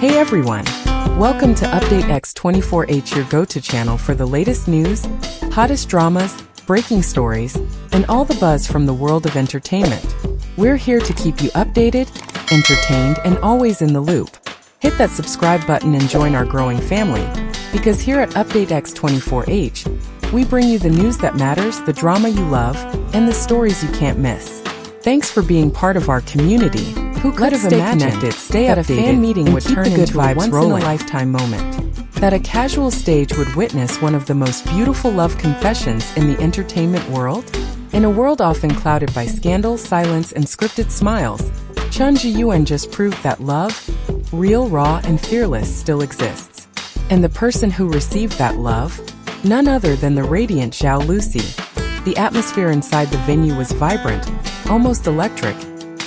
Hey everyone! Welcome to Update X24H, your go-to channel for the latest news, hottest dramas, breaking stories, and all the buzz from the world of entertainment. We're here to keep you updated, entertained, and always in the loop. Hit that subscribe button and join our growing family, because here at Update X24H, we bring you the news that matters, the drama you love, and the stories you can't miss. Thanks for being part of our community. Who could have imagined stay that a fan meeting would turn into a once-in-a-lifetime moment? That a casual stage would witness one of the most beautiful love confessions in the entertainment world? In a world often clouded by scandal, silence, and scripted smiles, Chen Zheyuan just proved that love, real, raw, and fearless, still exists. And the person who received that love? None other than the radiant Zhao Lusi. The atmosphere inside the venue was vibrant, almost electric,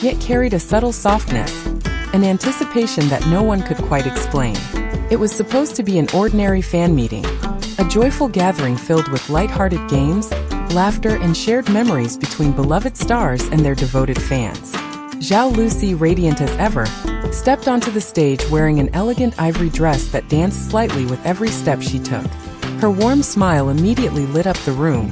yet carried a subtle softness, an anticipation that no one could quite explain. It was supposed to be an ordinary fan meeting, a joyful gathering filled with light-hearted games, laughter, and shared memories between beloved stars and their devoted fans. Zhao Lusi, radiant as ever, stepped onto the stage wearing an elegant ivory dress that danced slightly with every step she took. Her warm smile immediately lit up the room,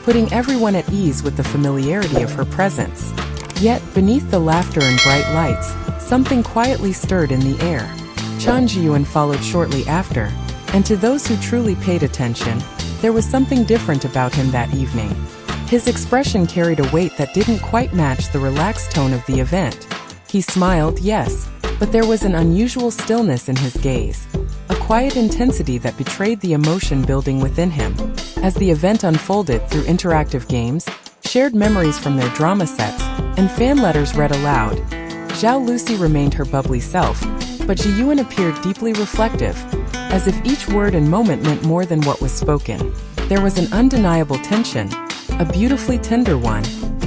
putting everyone at ease with the familiarity of her presence. Yet, beneath the laughter and bright lights, something quietly stirred in the air. Chen Zheyuan followed shortly after, and to those who truly paid attention, there was something different about him that evening. His expression carried a weight that didn't quite match the relaxed tone of the event. He smiled, yes, but there was an unusual stillness in his gaze, a quiet intensity that betrayed the emotion building within him. As the event unfolded through interactive games, shared memories from their drama sets, and fan letters read aloud, Zhao Lusi remained her bubbly self, but Zheyuan appeared deeply reflective, as if each word and moment meant more than what was spoken. There was an undeniable tension, a beautifully tender one,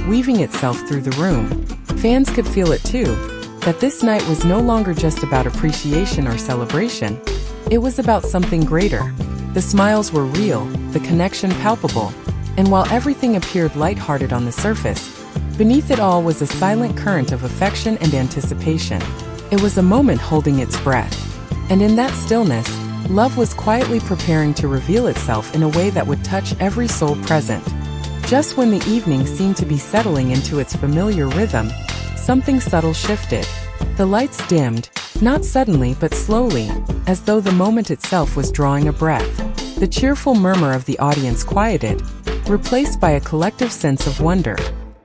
weaving itself through the room. Fans could feel it too, that this night was no longer just about appreciation or celebration. It was about something greater. The smiles were real, the connection palpable, and while everything appeared lighthearted on the surface, beneath it all was a silent current of affection and anticipation. It was a moment holding its breath, and in that stillness, love was quietly preparing to reveal itself in a way that would touch every soul present. Just when the evening seemed to be settling into its familiar rhythm, something subtle shifted. The lights dimmed, not suddenly but slowly, as though the moment itself was drawing a breath. The cheerful murmur of the audience quieted, replaced by a collective sense of wonder.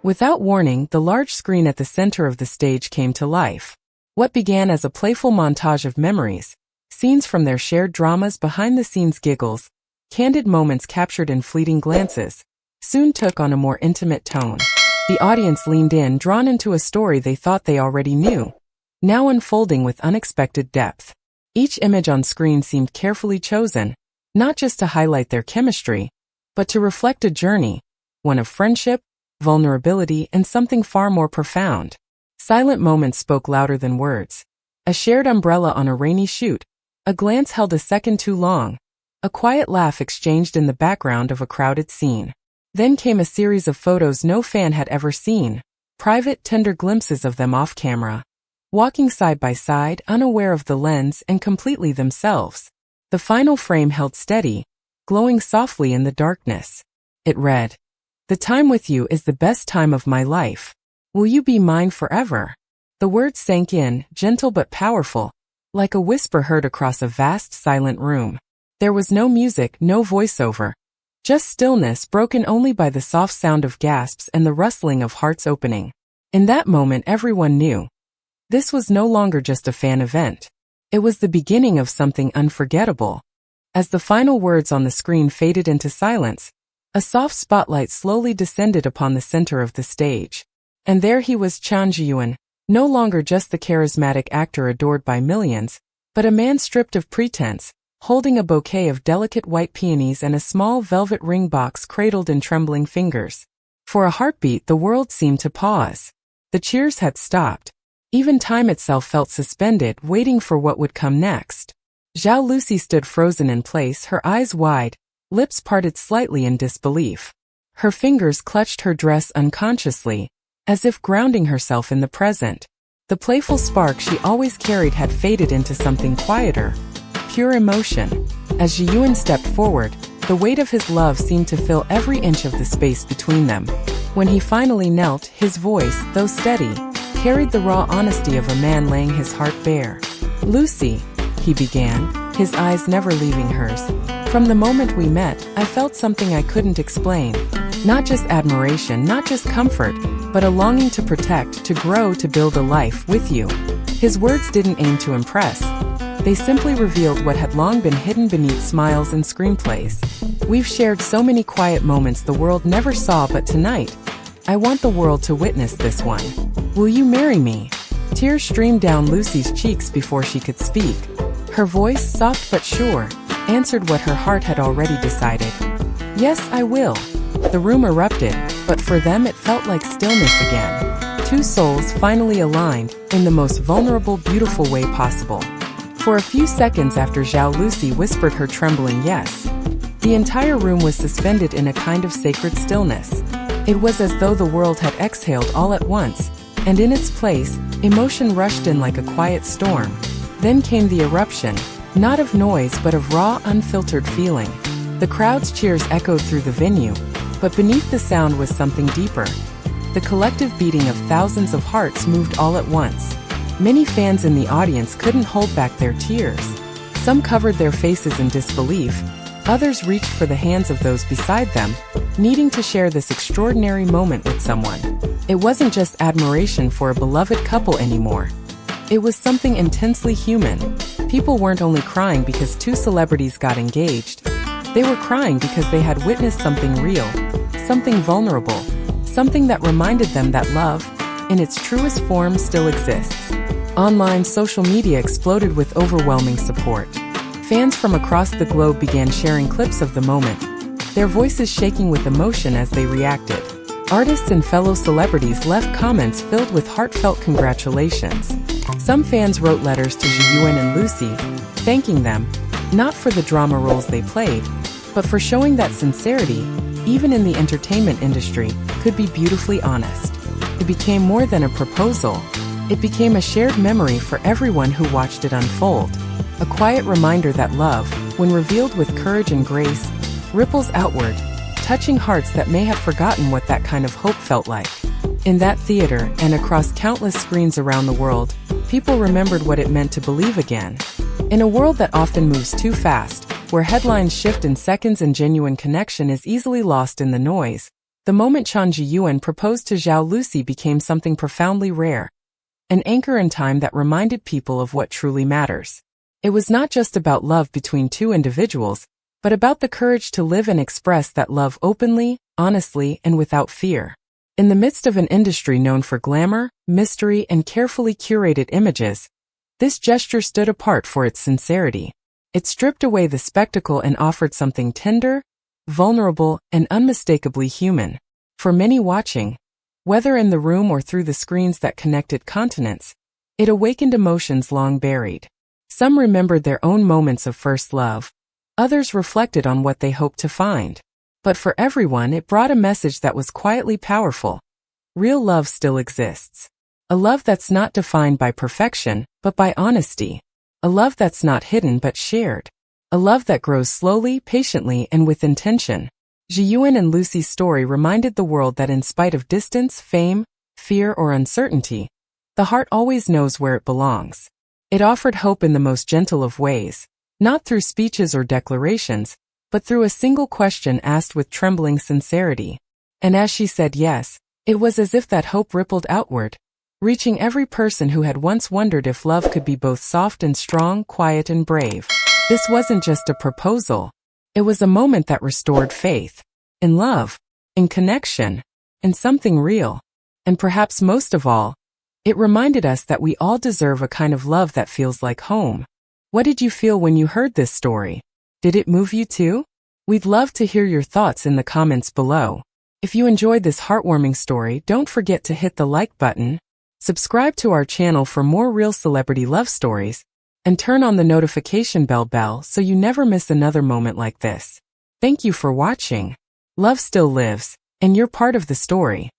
Without warning, the large screen at the center of the stage came to life. What began as a playful montage of memories, scenes from their shared dramas, behind-the-scenes giggles, candid moments captured in fleeting glances, soon took on a more intimate tone. The audience leaned in, drawn into a story they thought they already knew, now unfolding with unexpected depth. Each image on screen seemed carefully chosen, not just to highlight their chemistry, but to reflect a journey, one of friendship, vulnerability, and something far more profound. Silent moments spoke louder than words. A shared umbrella on a rainy shoot, a glance held a second too long, a quiet laugh exchanged in the background of a crowded scene. Then came a series of photos no fan had ever seen, private, tender glimpses of them off camera, walking side by side, unaware of the lens and completely themselves. The final frame held steady, glowing softly in the darkness. It read, "The time with you is the best time of my life. Will you be mine forever?" The words sank in, gentle but powerful, like a whisper heard across a vast, silent room. There was no music, no voiceover, just stillness broken only by the soft sound of gasps and the rustling of hearts opening. In that moment, everyone knew. This was no longer just a fan event. It was the beginning of something unforgettable. As the final words on the screen faded into silence, a soft spotlight slowly descended upon the center of the stage. And there he was, Chen Zheyuan, no longer just the charismatic actor adored by millions, but a man stripped of pretense, holding a bouquet of delicate white peonies and a small velvet ring box cradled in trembling fingers. For a heartbeat, the world seemed to pause. The cheers had stopped. Even time itself felt suspended, waiting for what would come next. Zhao Lusi stood frozen in place, her eyes wide, lips parted slightly in disbelief. Her fingers clutched her dress unconsciously, as if grounding herself in the present. The playful spark she always carried had faded into something quieter, pure emotion. As Zheyuan stepped forward, the weight of his love seemed to fill every inch of the space between them. When he finally knelt, his voice, though steady, carried the raw honesty of a man laying his heart bare. "Lucy," he began, his eyes never leaving hers. "From the moment we met, I felt something I couldn't explain. Not just admiration, not just comfort, but a longing to protect, to grow, to build a life with you." His words didn't aim to impress. They simply revealed what had long been hidden beneath smiles and screenplays. "We've shared so many quiet moments the world never saw, but tonight, I want the world to witness this one. Will you marry me?" Tears streamed down Lucy's cheeks before she could speak. Her voice, soft but sure, answered what her heart had already decided. "Yes, I will." The room erupted, but for them it felt like stillness again. Two souls finally aligned, in the most vulnerable, beautiful way possible. For a few seconds after Zhao Lusi whispered her trembling yes, the entire room was suspended in a kind of sacred stillness. It was as though the world had exhaled all at once, and in its place, emotion rushed in like a quiet storm. Then came the eruption, not of noise but of raw, unfiltered feeling. The crowd's cheers echoed through the venue, but beneath the sound was something deeper. The collective beating of thousands of hearts moved all at once. Many fans in the audience couldn't hold back their tears. Some covered their faces in disbelief, others reached for the hands of those beside them, needing to share this extraordinary moment with someone. It wasn't just admiration for a beloved couple anymore. It was something intensely human. People weren't only crying because two celebrities got engaged. They were crying because they had witnessed something real, something vulnerable, something that reminded them that love, in its truest form, still exists. Online social media exploded with overwhelming support. Fans from across the globe began sharing clips of the moment, their voices shaking with emotion as they reacted. Artists and fellow celebrities left comments filled with heartfelt congratulations. Some fans wrote letters to Zheyuan and Lucy, thanking them, not for the drama roles they played, but for showing that sincerity, even in the entertainment industry, could be beautifully honest. It became more than a proposal. It became a shared memory for everyone who watched it unfold. A quiet reminder that love, when revealed with courage and grace, ripples outward, touching hearts that may have forgotten what that kind of hope felt like. In that theater, and across countless screens around the world, people remembered what it meant to believe again. In a world that often moves too fast, where headlines shift in seconds and genuine connection is easily lost in the noise, the moment Chen Zheyuan proposed to Zhao Lusi became something profoundly rare. An anchor in time that reminded people of what truly matters. It was not just about love between two individuals, but about the courage to live and express that love openly, honestly, and without fear. In the midst of an industry known for glamour, mystery, and carefully curated images, this gesture stood apart for its sincerity. It stripped away the spectacle and offered something tender, vulnerable, and unmistakably human. For many watching, whether in the room or through the screens that connected continents, it awakened emotions long buried. Some remembered their own moments of first love. Others reflected on what they hoped to find. But for everyone, it brought a message that was quietly powerful. Real love still exists. A love that's not defined by perfection, but by honesty. A love that's not hidden but shared. A love that grows slowly, patiently, and with intention. Zheyuan and Lucy's story reminded the world that in spite of distance, fame, fear, or uncertainty, the heart always knows where it belongs. It offered hope in the most gentle of ways, not through speeches or declarations, but through a single question asked with trembling sincerity. And as she said yes, it was as if that hope rippled outward, reaching every person who had once wondered if love could be both soft and strong, quiet and brave. This wasn't just a proposal. It was a moment that restored faith. In love, in connection, in something real. And perhaps most of all, it reminded us that we all deserve a kind of love that feels like home. What did you feel when you heard this story? Did it move you too? We'd love to hear your thoughts in the comments below. If you enjoyed this heartwarming story, don't forget to hit the like button, subscribe to our channel for more real celebrity love stories, and turn on the notification bell so you never miss another moment like this. Thank you for watching. Love still lives, and you're part of the story.